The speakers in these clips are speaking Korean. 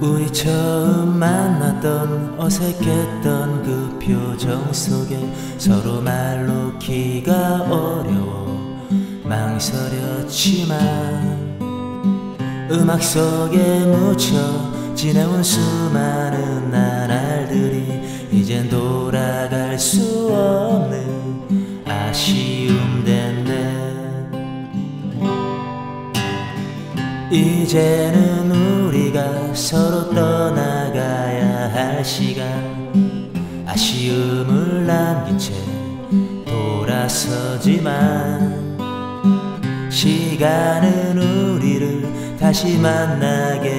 우리 처음 만났던 어색했던 그 표정 속에 서로 말로 기가 어려워 망설였지만 음악 속에 묻혀 지내온 수많은 나날들이 이젠 돌아갈 수 없는 아쉬움 됐네. 이제는 우리가 서로 떠나가야 할 시간, 아쉬움을 남긴 채 돌아서지만 시간은 우리를 다시 만나게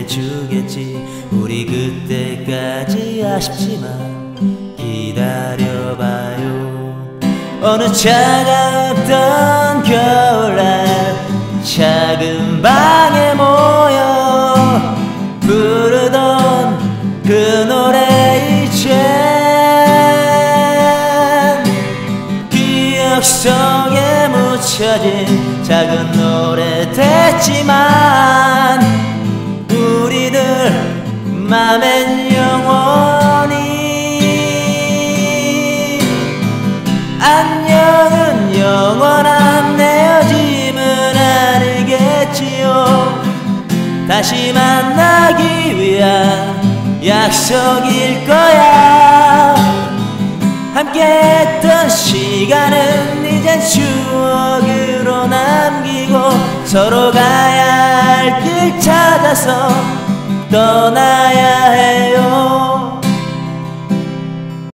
해주겠지. 우리 그때까지 아쉽지만 기다려봐요. 어느 차가웠던 겨울날 작은 방에 모여 부르던 그 노래 이젠 기억 속에 묻혀진 작은 노래 됐지만 우리들 맘엔 영원히 안녕은 영원한 헤어짐은 아니겠지요. 다시 만나기 위한 약속일 거야. 함께했던 시간은 이젠 추억으로 남기고 서로 가야 할 길 찾아서 떠나야 해요.